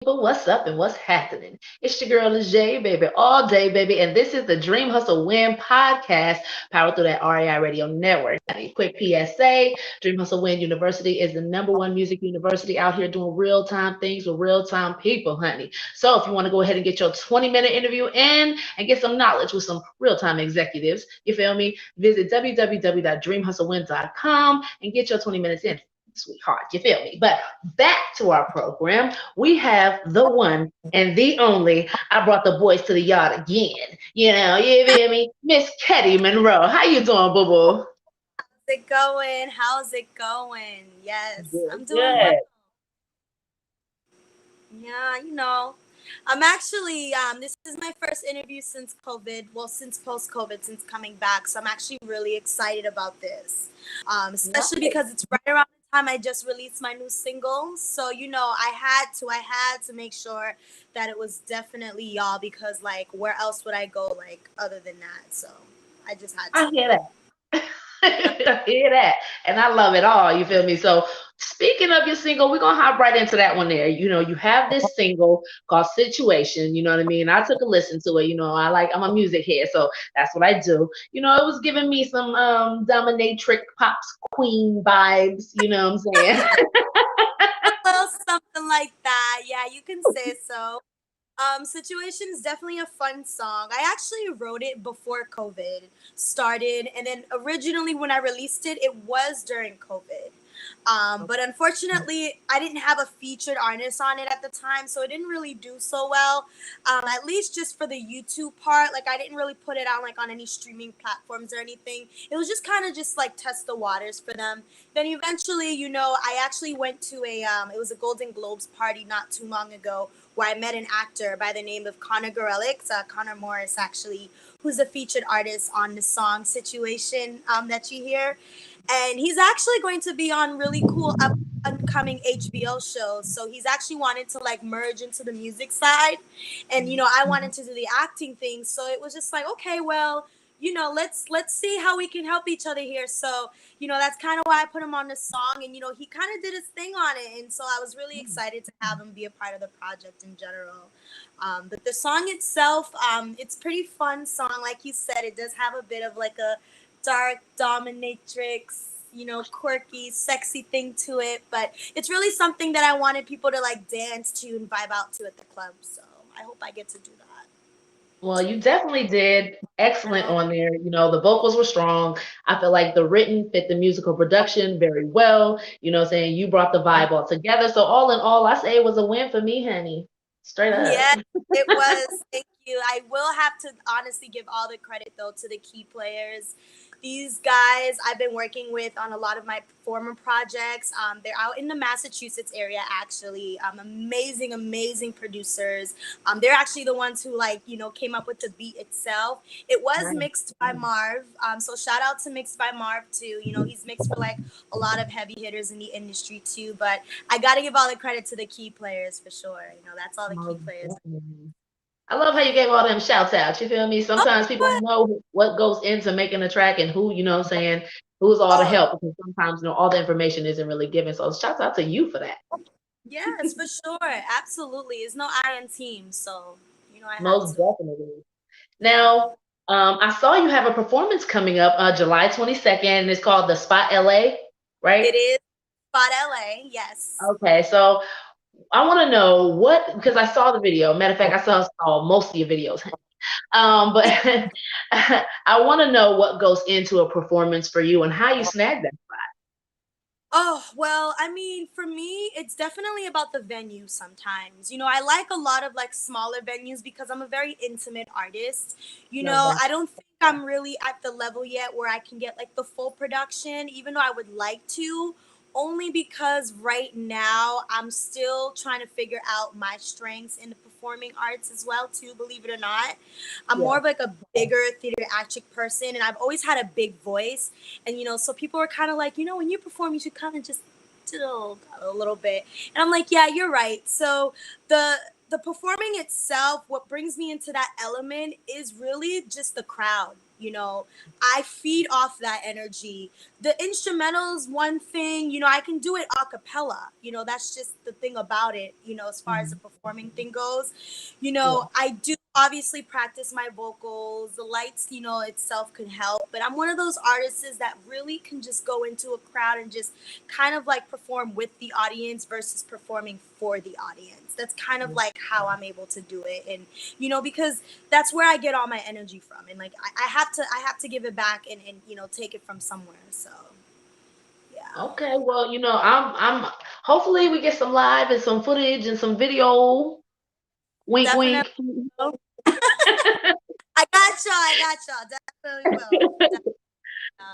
People, what's up and what's happening? It's your girl Laghe, baby, all day, baby, and this is the Dream Hustle Win podcast, powered through that RAI Radio Network. A quick PSA: Dream Hustle Win University is the #1 music university out here doing real time things with real time people, honey. So if you want to go ahead and get your 20-minute interview in and get some knowledge with some real time executives, you feel me? Visit www.dreamhustlewin.com and get your 20 minutes in, sweetheart. You feel me? But back to our program. We have the one and the only. I brought the boys to the yard again. You feel me? Miss Kettie Munroe. How you doing, boo boo? How's it going? How's it going? Yes, Good, I'm doing well. good. Yeah, I'm actually this is my first interview since COVID. Well, since post-COVID, since coming back. So I'm actually really excited about this. Especially Nice. because it's right around the time I just released my new single. So, I had to make sure that it was definitely y'all because like where else would I go like other than that? So I just had I to. hear that. I hear that. And I love it all. You feel me? So speaking of your single, we're gonna hop right into that one there. You have this single called Situation, you know what I mean? I took a listen to it, I'm a music head, so that's what I do. It was giving me some dominatrix pops queen vibes, you know what I'm saying? A little something like that. Yeah, you can say so. Situation is definitely a fun song. I actually wrote it before COVID started, and then originally when I released it, it was during COVID. But unfortunately, I didn't have a featured artist on it at the time, so it didn't really do so well. At least just for the YouTube part, like I didn't really put it on like on any streaming platforms or anything. It was just kind of just like test the waters for them. Then eventually, I actually went to it was a Golden Globes party not too long ago where I met an actor by the name of Connor Gorelick, Connor Morris actually, who's a featured artist on the song Situation that you hear. And he's actually going to be on really cool upcoming HBO shows. So he's actually wanted to like merge into the music side. And I wanted to do the acting thing. So it was just like, okay, well, let's see how we can help each other here. So, that's kind of why I put him on the song and he kind of did his thing on it. And so I was really excited to have him be a part of the project in general. But the song itself, it's pretty fun song. Like you said, it does have a bit of like a dark dominatrix, quirky, sexy thing to it. But it's really something that I wanted people to like dance to and vibe out to at the club. So I hope I get to do that. Well, you definitely did excellent on there. The vocals were strong. I feel like the written fit the musical production very well. Saying you brought the vibe all together. So all in all, I say it was a win for me, honey. Straight up. Yeah, it was. Thank you. I will have to honestly give all the credit though to the key players. These guys I've been working with on a lot of my former projects. They're out in the Massachusetts area actually. Amazing, amazing producers. They're actually the ones who like came up with the beat itself. It was Nice. mixed by Marv. So shout out to Mixed by Marv too. He's mixed for like a lot of heavy hitters in the industry too. But I gotta give all the credit to the key players for sure. That's all the key Most players. definitely. I love how you gave all them shouts out. You feel me? Oh, Sometimes people don't know what goes into making a track and who, what I'm saying, who's all the oh, help because sometimes, all the information isn't really given. So shouts out to you for that. yes, for sure. Absolutely. It's no I in team, so I had Most to. definitely. Yeah. Now, I saw you have a performance coming up July 22nd, and it's called the Spot LA, right? It is Spot LA, yes. Okay, so I want to know what because I saw the video. Matter of fact, I saw most of your videos. But I want to know what goes into a performance for you and how you snag that. Oh, well, I mean, for me, it's definitely about the venue sometimes. I like a lot of like smaller venues because I'm a very intimate artist. Love that. I don't think I'm really at the level yet where I can get like the full production, even though I would like to, only because right now I'm still trying to figure out my strengths in the performing arts as well, too, believe it or not. I'm more Yeah. of like a bigger theatric person, and I've always had a big voice. And so people are kind of like, when you perform, you should kind of just diddle a little bit. And I'm like, yeah, you're right. So the the performing itself, what brings me into that element is really just the crowd. I feed off that energy. The instrumentals, one thing, I can do it a cappella. That's just the thing about it, as far as the Mhm. performing thing goes. Yeah. I do obviously practice my vocals. The lights, itself can help. But I'm one of those artists that really can just go into a crowd and just kind of like perform with the audience versus performing for the audience. That's kind of like how I'm able to do it. And, because that's where I get all my energy from. And like I have to give it back and take it from somewhere. So yeah. Okay, well, I'm hopefully we get some live and some footage and some video. Wink, Definitely. wink. I got y'all. Definitely will.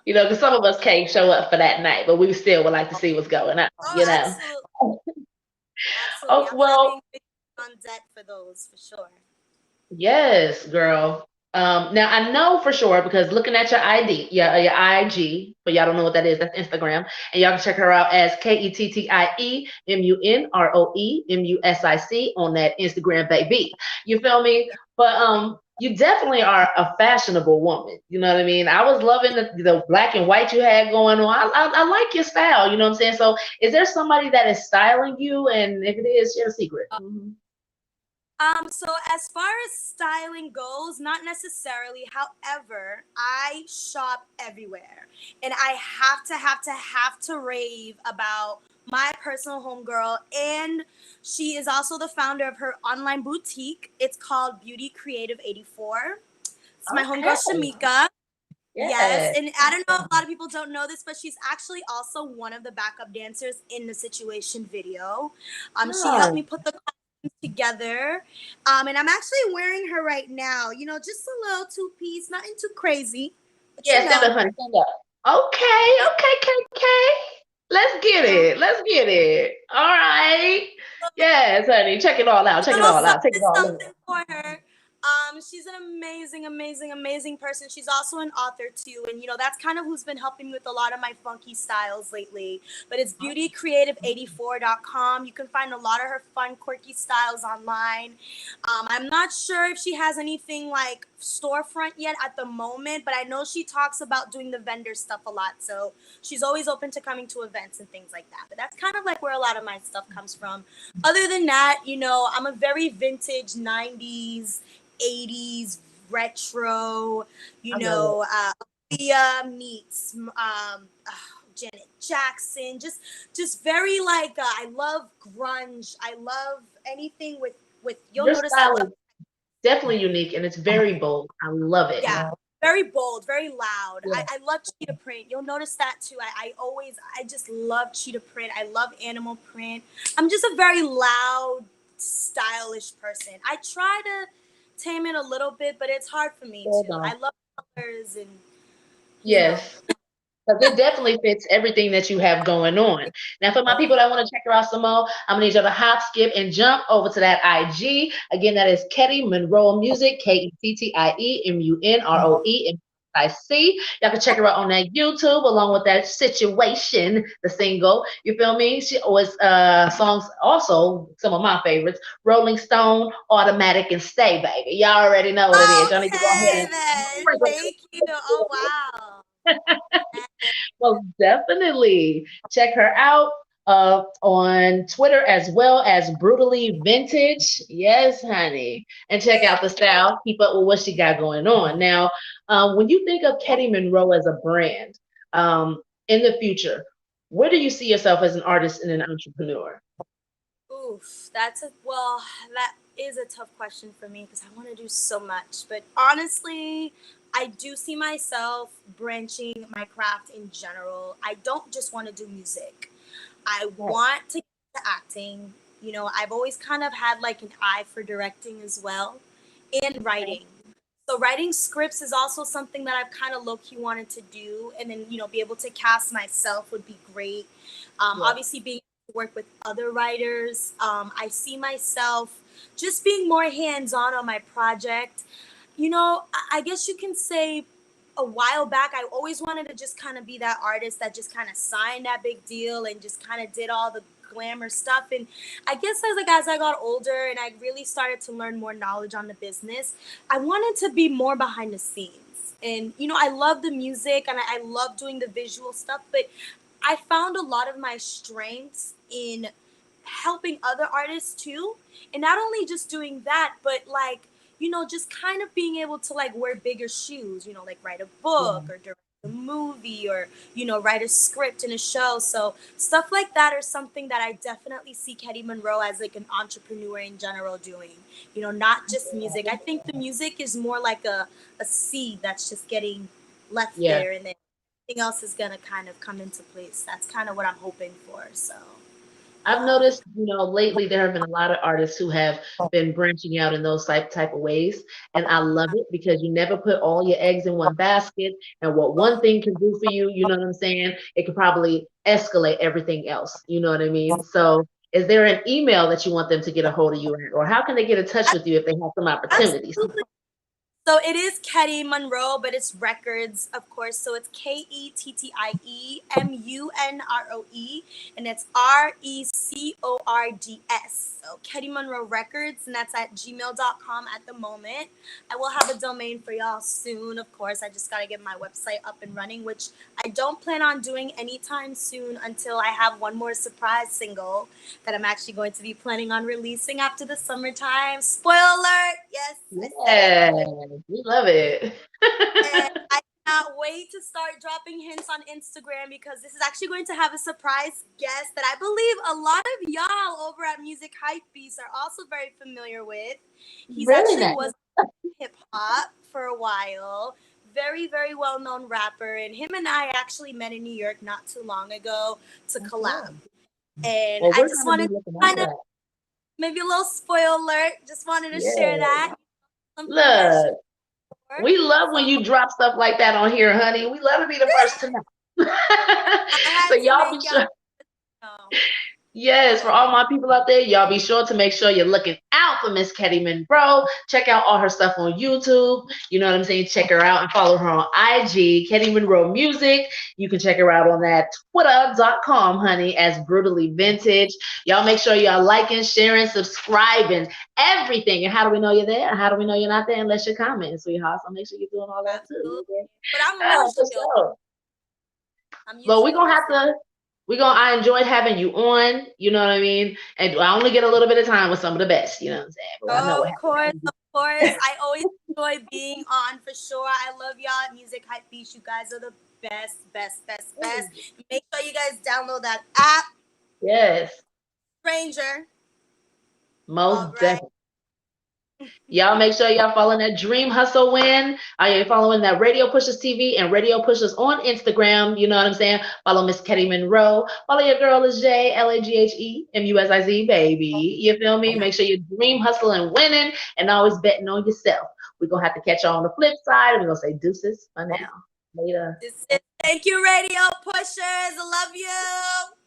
Because some of us can't show up for that night, but we still would like to see what's going on, Oh, you know. absolutely. Absolutely. Oh, I'm well, having videos on deck for those for sure. yes, girl. Now I know for sure because looking at your ID, your IG, but y'all don't know what that is. That's Instagram, and y'all can check her out as KettieMunroeMusic on that Instagram, baby. You feel me? But you definitely are a fashionable woman. You know what I mean? I was loving the black and white you had going on. I like your style. You know what I'm saying? So, is there somebody that is styling you? And if it is, share a secret. Mhm. So as far as styling goes, not necessarily. However, I shop everywhere, and I have to rave about my personal homegirl, and she is also the founder of her online boutique. It's called Beauty Creative 84. It's my Okay. homegirl Shamika. Yes, Yeah. and I don't know if a lot of people don't know this, but she's actually also one of the backup dancers in the Situation video. She helped me Oh, put the costumes together, and I'm actually wearing her right now. Just a little two piece, nothing too crazy, but yeah, stand up, honey. Stand up. Okay, yeah. okay, okay. Let's get So, it. Let's get it. All right. Yes, honey. Check it all out. Check it little all out. Take it something all in. something for her. She's an amazing, amazing, amazing person. She's also an author too, and that's kind of who's been helping me with a lot of my funky styles lately. But it's beautycreative84.com. You can find a lot of her fun, quirky styles online. I'm not sure if she has anything like storefront yet at the moment, but I know she talks about doing the vendor stuff a lot. So she's always open to coming to events and things like that. But that's kind of like where a lot of my stuff comes from. Other than that, I'm a very vintage 90s, 80s, retro, I love it. Leah meets Janet Jackson. Just very like I love grunge. I love anything with you'll Your notice I style love. is definitely unique and it's very bold. I love it. Yeah, very bold, very loud. Yeah. I love cheetah print. You'll notice that too. I just love cheetah print. I love animal print. I'm just a very loud, stylish person. I try to tame it a little bit, but it's hard for me Hold too. on. I love colors and you know. Yes. Because it definitely fits everything that you have going on. Now, for my people that want to check her out some more, I'm gonna need y'all to hop, skip, and jump over to that IG. Again, that is Kettie Munroe Music, KettieMunroe. Y'all can check her out on that YouTube along with that Situation, the single. You feel me? She always songs also some of my favorites. Rolling Stone, Automatic, and Stay, baby. Y'all already know what it is. Y'all need to go ahead Okay and then. sprinkle Thank you. Oh wow. Most definitely check her out on Twitter as well as Brutally Vintage. Yes, honey. And check out the style. Keep up with what she got going on. Now, when you think of Kettie Munroe as a brand in the future, where do you see yourself as an artist and an entrepreneur? Oof, that is a tough question for me because I want to do so much. But honestly, I do see myself branching my craft in general. I don't just want to do music. I want to get into acting. I've always kind of had like an eye for directing as well and writing. So writing scripts is also something that I've kind of low key wanted to do, and then be able to cast myself would be great. Yeah. Obviously, being able to work with other writers, I see myself just being more hands on my project. I guess you can say a while back, I always wanted to just kind of be that artist that just kind of signed that big deal and just kind of did all the glamour stuff. And I guess as I got older and I really started to learn more knowledge on the business, I wanted to be more behind the scenes. And I love the music and I love doing the visual stuff, but I found a lot of my strengths in helping other artists too. And not only just doing that, but like, just kind of being able to like wear bigger shoes, like write a book or direct a movie or, write a script in a show. So stuff like that are something that I definitely see Kettie Munroe as like an entrepreneur in general doing, not just music. I think the music is more like a seed that's just getting left Yeah. there, and then everything else is gonna kind of come into place. That's kind of what I'm hoping for. So I've noticed, lately there have been a lot of artists who have been branching out in those type of ways, and I love it because you never put all your eggs in one basket. And what one thing can do for you, you know what I'm saying? It could probably escalate everything else. You know what I mean? So, is there an email that you want them to get a hold of you at, or how can they get in touch with you if they have some opportunities? absolutely. So it is Kettie Munroe, but it's records, of course. So it's KettiMunroe, and it's Records. So Kettie Munroe Records, and that's at gmail.com at the moment. I will have a domain for y'all soon, of course. I just got to get my website up and running, which I don't plan on doing anytime soon until I have one more surprise single that I'm actually going to be planning on releasing after the summertime. Spoiler alert! Yes, I said Yeah, it. we love it. And I cannot wait to start dropping hints on Instagram because this is actually going to have a surprise guest that I believe a lot of y'all over at Music Hype Beast are also very familiar with. He's Really actually nice. was hip hop for a while. Very, very well known rapper. And him and I actually met in New York not too long ago to collab. Okay. And Well, I we're just going to wanted be to looking out kind for of that. maybe a little spoiler alert. Just wanted to share Yeah. that. Something that should Look, we love when so you drop stuff like that on here, honey. We love to be the first to know. I had So to y'all be make y'all sure. know. Yes, for Yeah. all my people out there, y'all be sure to make sure you're looking out for Miss Kettie Munroe. Check out all her stuff on YouTube. You know what I'm saying? Check her out and follow her on IG, Kettie Munroe Music. You can check her out on that twitter.com, honey, as Brutally Vintage. Y'all make sure y'all liking, sharing, subscribing, everything. And how do we know you're there? How do we know you're not there unless you're commenting, sweetheart? So make sure you're doing all that too. Absolutely. Okay? But I'm For usually sure. I'm But we're usually gonna on. have to I enjoyed having you on, you know what I mean? And I only get a little bit of time with some of the best, you know what I'm saying? But I know what Of course, happens. of course. I always enjoy being on for sure. I love y'all at Music Hype Beast. You guys are the best, best, best, best. Make sure you guys download that app, Yes, Stranger. All most right. definitely. Y'all make sure y'all following that Dream Hustle Win. Are you following that Radio Pushers TV and Radio Pushers on Instagram? You know what I'm saying? Follow Miss Kettie Munroe. Follow your girl Laghe, Laghemusiz, baby. You feel me? Make sure you're dream hustling, winning, and always betting on yourself. We're gonna have to catch y'all on the flip side. We're gonna say deuces for now. Later. Thank you, Radio Pushers. I love you.